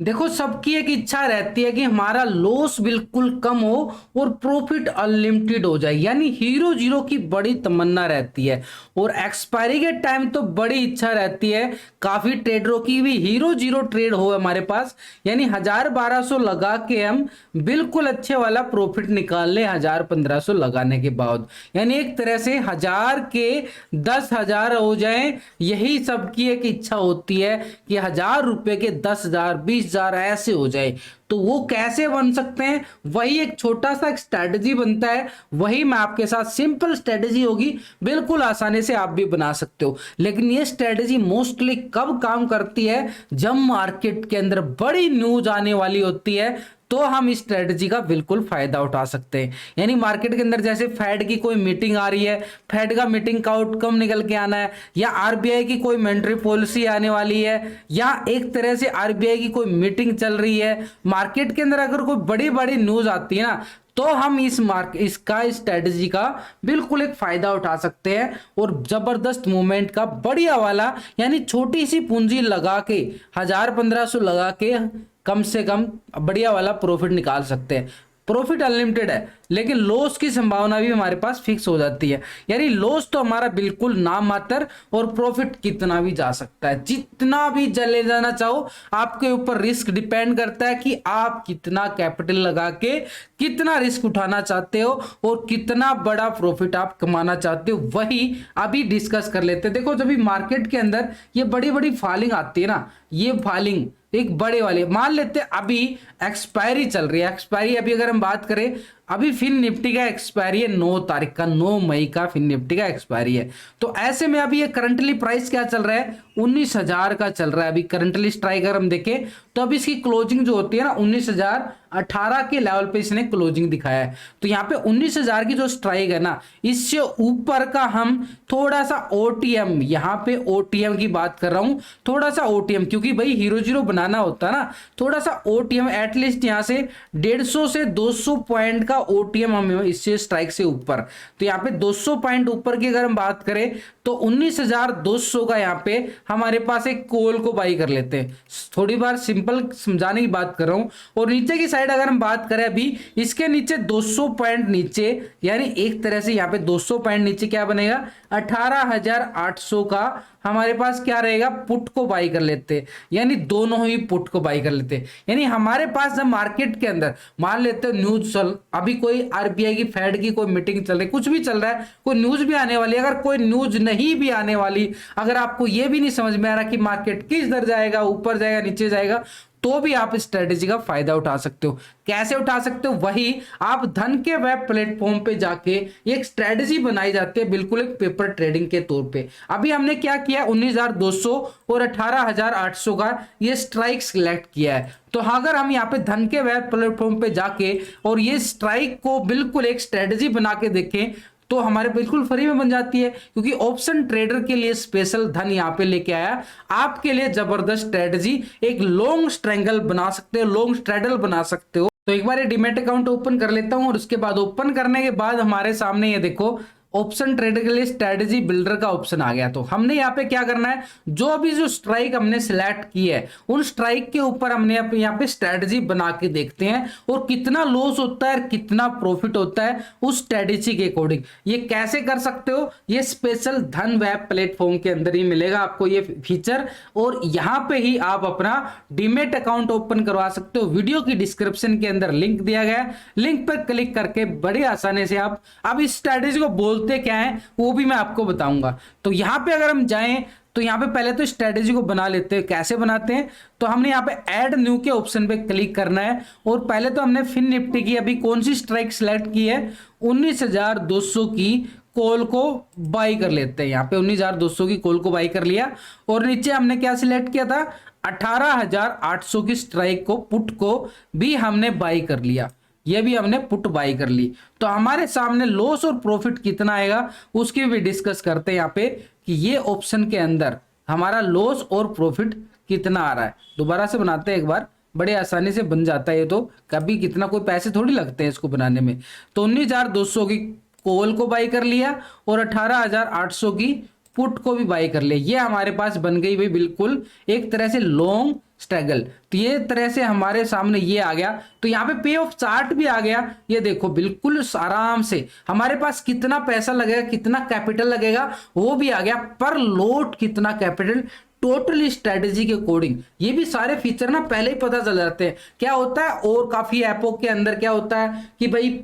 देखो, सबकी एक इच्छा रहती है कि हमारा लॉस बिल्कुल कम हो और प्रॉफिट अनलिमिटेड हो जाए, यानी हीरो जीरो की बड़ी तमन्ना रहती है। और एक्सपायरी के टाइम तो बड़ी इच्छा रहती है काफी ट्रेडरों की भी हीरो जीरो ट्रेड हो हमारे पास, यानी 1000-1200 लगा के हम बिल्कुल अच्छे वाला प्रॉफिट निकाल लें 1000-1500 लगाने के बाद, यानी एक तरह से 1000 के 10,000 हो जाए। यही सबकी एक इच्छा होती है कि 1000 रुपए के 10,000 20,000 ऐसे हो जाए। तो वो कैसे बन सकते हैं, वही एक छोटा सा स्ट्रेटजी बनता है, वही मैं आपके साथ सिंपल स्ट्रेटजी होगी, बिल्कुल आसानी से आप भी बना सकते हो। लेकिन ये स्ट्रेटजी मोस्टली कब काम करती है, जब मार्केट के अंदर बड़ी न्यूज आने वाली होती है, तो हम इस स्ट्रेटजी का बिल्कुल फायदा उठा सकते हैं। यानी मार्केट के अंदर जैसे फेड की कोई मीटिंग आ रही है, फेड का मीटिंग का आउटकम निकल के आना है, या आरबीआई की कोई मॉनेटरी पॉलिसी आने वाली है, या एक तरह से आरबीआई की कोई मीटिंग चल रही है, मार्केट के अंदर अगर कोई बड़ी बड़ी न्यूज आती है ना, तो हम इसका स्ट्रेटजी का बिल्कुल एक फायदा उठा सकते हैं और जबरदस्त मूवमेंट का बढ़िया वाला, यानी छोटी सी पूंजी लगा के 1000-1500 लगा के कम से कम बढ़िया वाला प्रॉफिट निकाल सकते हैं। प्रॉफिट अनलिमिटेड है, लेकिन लॉस की संभावना भी हमारे पास फिक्स हो जाती है, यानी लॉस तो हमारा बिल्कुल नाम मात्र, और प्रॉफिट कितना भी जा सकता है, जितना भी चले जाना चाहो। आपके ऊपर रिस्क डिपेंड करता है कि आप कितना कैपिटल लगा के कितना रिस्क उठाना चाहते हो और कितना बड़ा प्रॉफिट आप कमाना चाहते हो, वही अभी डिस्कस कर लेते हैं। देखो, जब भी मार्केट के अंदर ये बड़ी बड़ी फॉलिंग आती है ना, ये फॉलिंग एक बड़े वाले, मान लेते हैं अभी एक्सपायरी चल रही है, एक्सपायरी अभी अगर हम बात करें, अभी फिन निफ्टी का एक्सपायरी है 9 तारीख का, 9 मई का फिन निफ्टी का एक्सपायरी है। तो ऐसे में अभी ये करंटली प्राइस क्या चल रहा है, 19,000 का चल रहा है अभी करंटली स्ट्राइक। अगर हम देखें तो अभी इसकी क्लोजिंग जो होती है ना 19,018 के लेवल पे इसने क्लोजिंग दिखाया है। तो यहाँ पे 19,000 की जो स्ट्राइक है ना, इससे ऊपर का हम थोड़ा सा ओटीएम, यहाँ पे ओटीएम की बात कर रहा हूं, थोड़ा सा ओटीएम, क्योंकि भाई हीरो जीरो बनाना होता है ना, थोड़ा सा ओटीएम एटलीस्ट यहाँ से 150 से 200 पॉइंट का ओटीएम हमें इससे स्ट्राइक से ऊपर। तो यहाँ पे 200 पॉइंट ऊपर की अगर हम बात करें तो 19,200 का यहाँ पे हमारे पास एक कॉल को बाई कर लेते हैं। थोड़ी बार सिंपल समझाने की बात कर रहा हूं। और नीचे की साइड अगर हम बात करें, अभी इसके नीचे 200 पॉइंट नीचे, यानी एक तरह से यहाँ पे 200 पॉइंट नीचे क्या बनेगा, 18,800 का हमारे पास क्या रहेगा, पुट को बाई कर लेते हैं, यानी दोनों ही पुट को बाई कर लेते हैं। यानी हमारे पास जब मार्केट के अंदर मान लेते हैं न्यूज चल, अभी कोई आरबीआई की फेड की कोई मीटिंग चल रही, कुछ भी चल रहा है, कोई न्यूज भी आने वाली है, अगर कोई न्यूज नहीं भी आने वाली, अगर आपको यह भी नहीं समझ में आ रहा कि मार्केट किस दर जाएगा, ऊपर जाएगा नीचे जाएगा, तो भी आप इस स्ट्रेटेजी का फायदा उठा सकते हो। कैसे उठा सकते हो, वही आप धन के वेब प्लेटफॉर्म पे जाके एक स्ट्रेटेजी बनाई जाती है, बिल्कुल एक पेपर ट्रेडिंग के तौर पे। अभी हमने क्या किया, 19,200 और 18,800 का ये स्ट्राइक सिलेक्ट किया है। तो अगर हम यहाँ पे धन के वेब प्लेटफॉर्म पे जाके और ये स्ट्राइक को बिल्कुल एक स्ट्रेटेजी बना के देखें, तो हमारे बिल्कुल फ्री में बन जाती है, क्योंकि ऑप्शन ट्रेडर के लिए स्पेशल धन यहां पे लेके आया आपके लिए जबरदस्त स्ट्रेटजी, एक लॉन्ग स्ट्रैंगल बना सकते हो, लॉन्ग स्ट्रैडल बना सकते हो। तो एक बार ये डीमैट अकाउंट ओपन कर लेता हूं और उसके बाद ओपन करने के बाद हमारे सामने ये देखो ऑप्शन ट्रेडर के लिए स्ट्रेटजी बिल्डर का ऑप्शन आ गया। तो हमने यहाँ पे क्या करना है, जो अभी जो स्ट्राइक हमने सिलेक्ट की है उन स्ट्राइक के ऊपर हमने यहाँ पे स्ट्रेटजी बना के देखते हैं और कितना लॉस होता है कितना प्रॉफिट होता है उस स्ट्रेटजी के अकॉर्डिंग। ये कैसे कर सकते हो, ये स्पेशल धन वेब प्लेटफॉर्म के अंदर ही मिलेगा आपको ये फीचर, और यहाँ पे ही आप अपना डीमेट अकाउंट ओपन करवा सकते हो। वीडियो की डिस्क्रिप्शन के अंदर लिंक दिया गया है, लिंक पर क्लिक करके बड़ी आसानी से आप अब इस स्ट्रेटजी को बोलते क्या है वो भी मैं आपको बताऊंगा। तो यहां पे अगर हम जाएं तो यहां पे पहले तो स्ट्रेटजी को बना लेते हैं। कैसे बनाते हैं, तो हमने यहां पे ऐड न्यू के ऑप्शन पे क्लिक करना है और पहले तो हमने फिन निफ्टी की अभी कौन सी स्ट्राइक सिलेक्ट की है, 19,200 की कॉल को बाई कर लेते हैं। यहाँ पे 19,200 की कॉल को बाई कर लिया और नीचे हमने क्या सिलेक्ट किया था, 18,800 की स्ट्राइक को पुट को भी हमने बाई कर लिया, ये भी हमने पुट बाई कर ली। तो हमारे सामने लॉस और प्रॉफिट कितना आएगा उसकी भी डिस्कस करते हैं यहाँ पे कि ये ऑप्शन के अंदर हमारा लॉस और प्रॉफिट कितना आ रहा है। दोबारा से बनाते हैं एक बार, बड़े आसानी से बन जाता है ये, तो कभी कितना कोई पैसे थोड़ी लगते हैं इसको बनाने में। तो 19,200 की कॉल को बाई कर लिया और 18,800 की पुट को भी बाई कर लिया। ये हमारे पास बन गई भाई बिल्कुल एक तरह से लॉन्ग स्ट्रगल। तो ये तरह से हमारे सामने ये आ गया। तो यहाँ पे पे ऑफ चार्ट भी आ गया। ये देखो बिल्कुल आराम से हमारे पास कितना पैसा लगेगा, कितना कैपिटल लगेगा वो भी आ गया, पर लोड कितना कैपिटल टोटली स्ट्रेटेजी के अकॉर्डिंग। ये भी सारे फीचर ना पहले ही पता चल जाते हैं। क्या होता है और काफी ऐपों के अंदर क्या होता है कि भाई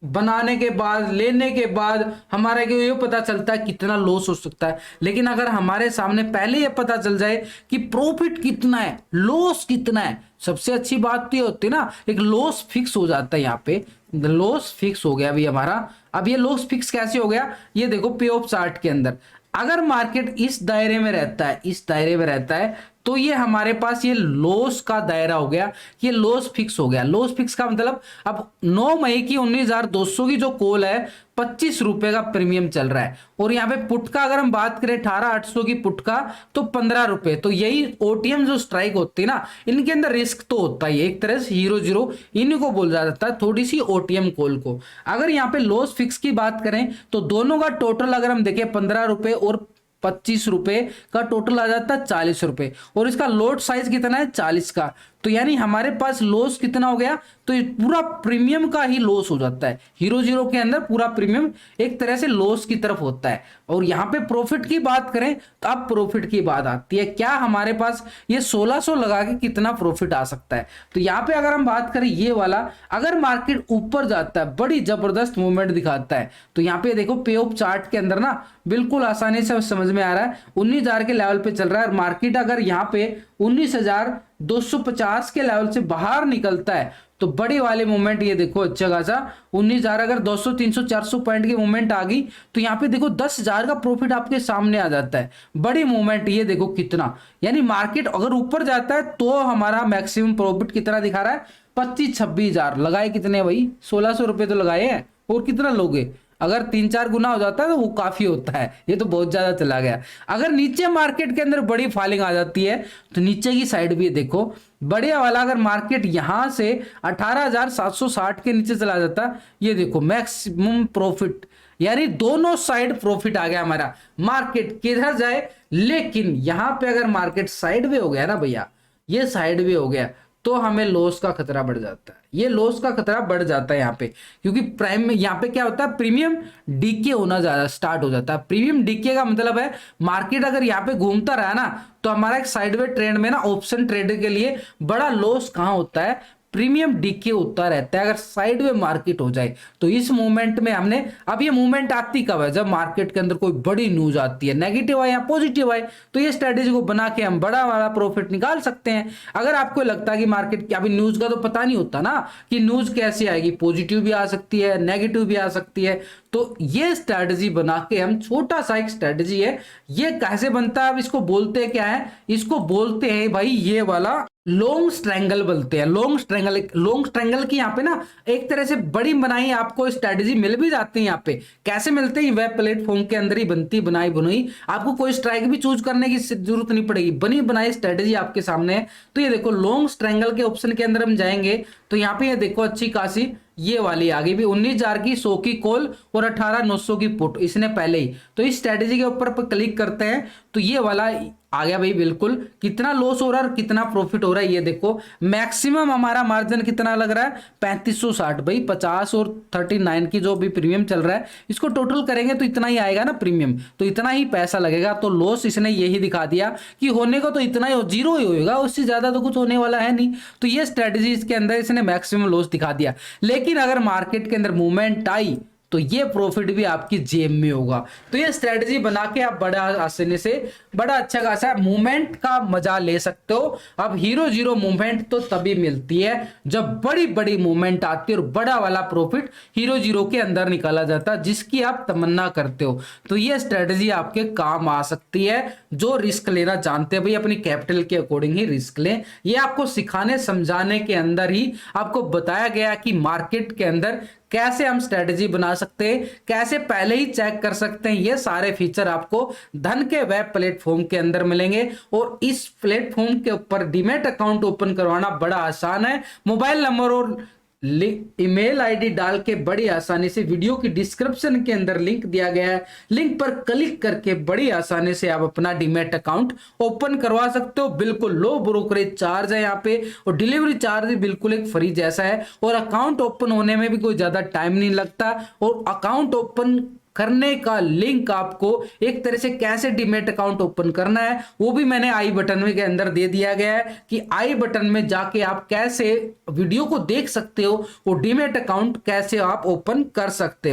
बनाने के बाद लेने के बाद हमारा को ये पता चलता है कितना लॉस हो सकता है, लेकिन अगर हमारे सामने पहले ये पता चल जाए कि प्रॉफिट कितना है, लॉस कितना है, सबसे अच्छी बात तो ये होती है ना, एक लॉस फिक्स हो जाता है। यहाँ पे लॉस फिक्स हो गया अभी हमारा। अब ये लॉस फिक्स कैसे हो गया, ये देखो पे ऑफ चार्ट के अंदर अगर मार्केट इस दायरे में रहता है, इस दायरे में रहता है, तो ये हमारे पास ये लॉस का दायरा हो गया, ये लॉस फिक्स हो गया। लॉस फिक्स का मतलब अब 9 मई की 19,200 की जो कॉल है 25 रुपए का प्रीमियम चल रहा है, और यहाँ पे पुट का अगर हम बात करें 18,800 की पुट का तो 15 रुपए। तो यही ओटीएम जो स्ट्राइक होती है ना, इनके अंदर रिस्क तो होता है, एक तरह से हीरो जीरो इन्हीं को बोला जाता है, थोड़ी सी ओटीएम कॉल को। अगर यहाँ पे लॉस फिक्स की बात करें तो दोनों का टोटल अगर हम देखें 15 रुपए और 25 रुपए का टोटल आ जाता है 40 रुपए, और इसका लोड साइज कितना है 40 का। तो यानी हमारे पास लॉस कितना हो गया, तो ये पूरा प्रीमियम का ही लॉस हो जाता है। हीरो जीरो के अंदर पूरा प्रीमियम एक तरह से लॉस की तरफ होता है। और यहाँ पे प्रॉफिट की बात करें तो अब प्रॉफिट की बात आती है, क्या हमारे पास ये 1600 लगा के कितना प्रॉफिट आ सकता है। तो यहाँ पे अगर हम बात करें ये वाला, अगर मार्केट ऊपर जाता है, बड़ी जबरदस्त मूवमेंट दिखाता है, तो यहाँ पे देखो पे ऑफ चार्ट के अंदर ना बिल्कुल आसानी से समझ में आ रहा है 19,000 के लेवल पे चल रहा है, और मार्केट अगर यहाँ पे 19,250 के लेवल से बाहर निकलता है तो बड़ी वाली मूवमेंट ये देखो अच्छा खासा 19,000, अगर 200 300 400 पॉइंट की मूवमेंट आ गई तो यहाँ पे देखो 10,000 का प्रॉफिट आपके सामने आ जाता है। बड़ी मूवमेंट ये देखो कितना, यानी मार्केट अगर ऊपर जाता है तो हमारा मैक्सिमम प्रॉफिट कितना दिखा रहा है 25-26,000। लगाए कितने भाई, 1600 रुपए तो लगाए हैं, और कितना लोगे, अगर 3-4 गुना हो जाता है तो वो काफी होता है, ये तो बहुत ज्यादा चला गया। अगर नीचे मार्केट के अंदर बड़ी फॉलिंग आ जाती है तो नीचे की साइड भी देखो बढ़िया वाला, अगर मार्केट यहां से 18,760 के नीचे चला जाता, ये देखो मैक्सिमम प्रॉफिट, यानी दोनों साइड प्रॉफिट आ गया हमारा, मार्केट किधर जाए। लेकिन यहां पे अगर मार्केट साइड में हो गया ना भैया, ये साइड में हो गया, तो हमें लॉस का खतरा बढ़ जाता है। ये लॉस का खतरा बढ़ जाता है यहाँ पे, क्योंकि प्राइम में यहाँ पे क्या होता है, प्रीमियम डीके होना ज्यादा स्टार्ट हो जाता है। प्रीमियम डीके का मतलब है मार्केट अगर यहाँ पे घूमता रहा ना, तो हमारा एक साइडवे ट्रेंड में ना ऑप्शन ट्रेडर के लिए बड़ा लॉस कहाँ होता है, प्रीमियम डीके होता रहता है अगर साइड में मार्केट हो जाए। तो इस मूवमेंट में हमने, अब ये मूवमेंट आती कब है, जब मार्केट के अंदर कोई बड़ी न्यूज आती है, नेगेटिव आए या पॉजिटिव आए, तो ये स्ट्रेटेजी को बना के हम बड़ा वाला प्रॉफिट निकाल सकते हैं। अगर आपको लगता है कि मार्केट की, अभी न्यूज का तो पता नहीं होता ना कि न्यूज कैसी आएगी, पॉजिटिव भी आ सकती है, नेगेटिव भी आ सकती है, तो ये स्ट्रेटेजी बना के हम, छोटा सा एक स्ट्रेटेजी है, ये कैसे बनता है, अब इसको बोलते क्या है, इसको बोलते हैं भाई ये वाला लॉन्ग स्ट्रैंगल बोलते हैं। लॉन्ग स्ट्रैंगल की यहाँ पे ना एक तरह से बड़ी बनाई आपको स्ट्रेटेजी मिल भी जाती है। यहाँ पे कैसे मिलते हैं, वेब प्लेटफॉर्म के अंदर ही बनती बनाई बुनाई, आपको कोई स्ट्राइक भी चूज करने की जरूरत नहीं पड़ेगी, बनी बनाई स्ट्रेटेजी आपके सामने है। तो ये देखो लॉन्ग स्ट्रैंगल के ऑप्शन के अंदर हम जाएंगे तो यहाँ पे ये देखो अच्छी खासी ये वाली आ गई भी 19,000 की 100 की कॉल और 18,900 की पुट, इसने पहले ही। तो इस स्ट्रेटेजी के ऊपर क्लिक करते हैं तो ये वाला आ गया भाई, बिल्कुल कितना लॉस हो रहा है और कितना प्रॉफिट हो रहा है। ये देखो मैक्सिमम हमारा मार्जिन कितना लग रहा है 3560 भाई, 50 और 39 की जो भी प्रीमियम चल रहा है, इसको टोटल करेंगे तो इतना ही आएगा ना प्रीमियम, तो इतना ही पैसा लगेगा। तो लॉस इसने यही दिखा दिया कि होने को तो इतना ही, जीरो ही होगा, उससे ज्यादा तो कुछ होने वाला है नहीं। तो ये स्ट्रेटेजी के अंदर इसने मैक्सिमम लॉस दिखा दिया। लेकिन अगर मार्केट के अंदर मूवमेंट आई तो ये प्रॉफिट भी आपकी जेब में होगा। तो ये स्ट्रेटजी बना के आप बड़ा आसानी से बड़ा अच्छा खासा मूवमेंट का मजा ले सकते हो। अब हीरो जीरो मूवमेंट तो तभी मिलती है जब बड़ी बड़ी मूवमेंट आती है और बड़ा वाला प्रॉफिट हीरो जीरो के अंदर निकाला जाता है, जिसकी आप तमन्ना करते हो। तो ये स्ट्रेटजी आपके काम आ सकती है। जो रिस्क लेना जानते हैं भाई, अपनी कैपिटल के अकॉर्डिंग ही रिस्क लें। ये आपको सिखाने समझाने के अंदर ही आपको बताया गया कि मार्केट के अंदर कैसे हम स्ट्रेटजी बना सकते हैं, कैसे पहले ही चेक कर सकते हैं। ये सारे फीचर आपको धन के वेब प्लेटफॉर्म के अंदर मिलेंगे। और इस प्लेटफॉर्म के ऊपर डीमैट अकाउंट ओपन करवाना बड़ा आसान है। मोबाइल नंबर और ईमेल आईडी डाल के बड़ी आसानी से, वीडियो की डिस्क्रिप्शन के अंदर लिंक दिया गया है, लिंक पर क्लिक करके बड़ी आसानी से आप अपना डीमैट अकाउंट ओपन करवा सकते हो। बिल्कुल लो ब्रोकरेज चार्ज है यहाँ पे, और डिलीवरी चार्ज भी बिल्कुल एक फ्री जैसा है, और अकाउंट ओपन होने में भी कोई ज्यादा टाइम नहीं लगता। और अकाउंट ओपन करने का लिंक आपको एक तरह से कैसे डीमैट अकाउंट ओपन करना है वो भी मैंने आई बटन में के अंदर दे दिया गया है, कि आई बटन में जाके आप कैसे वीडियो को देख सकते हो और डीमैट अकाउंट कैसे आप ओपन कर सकते हो।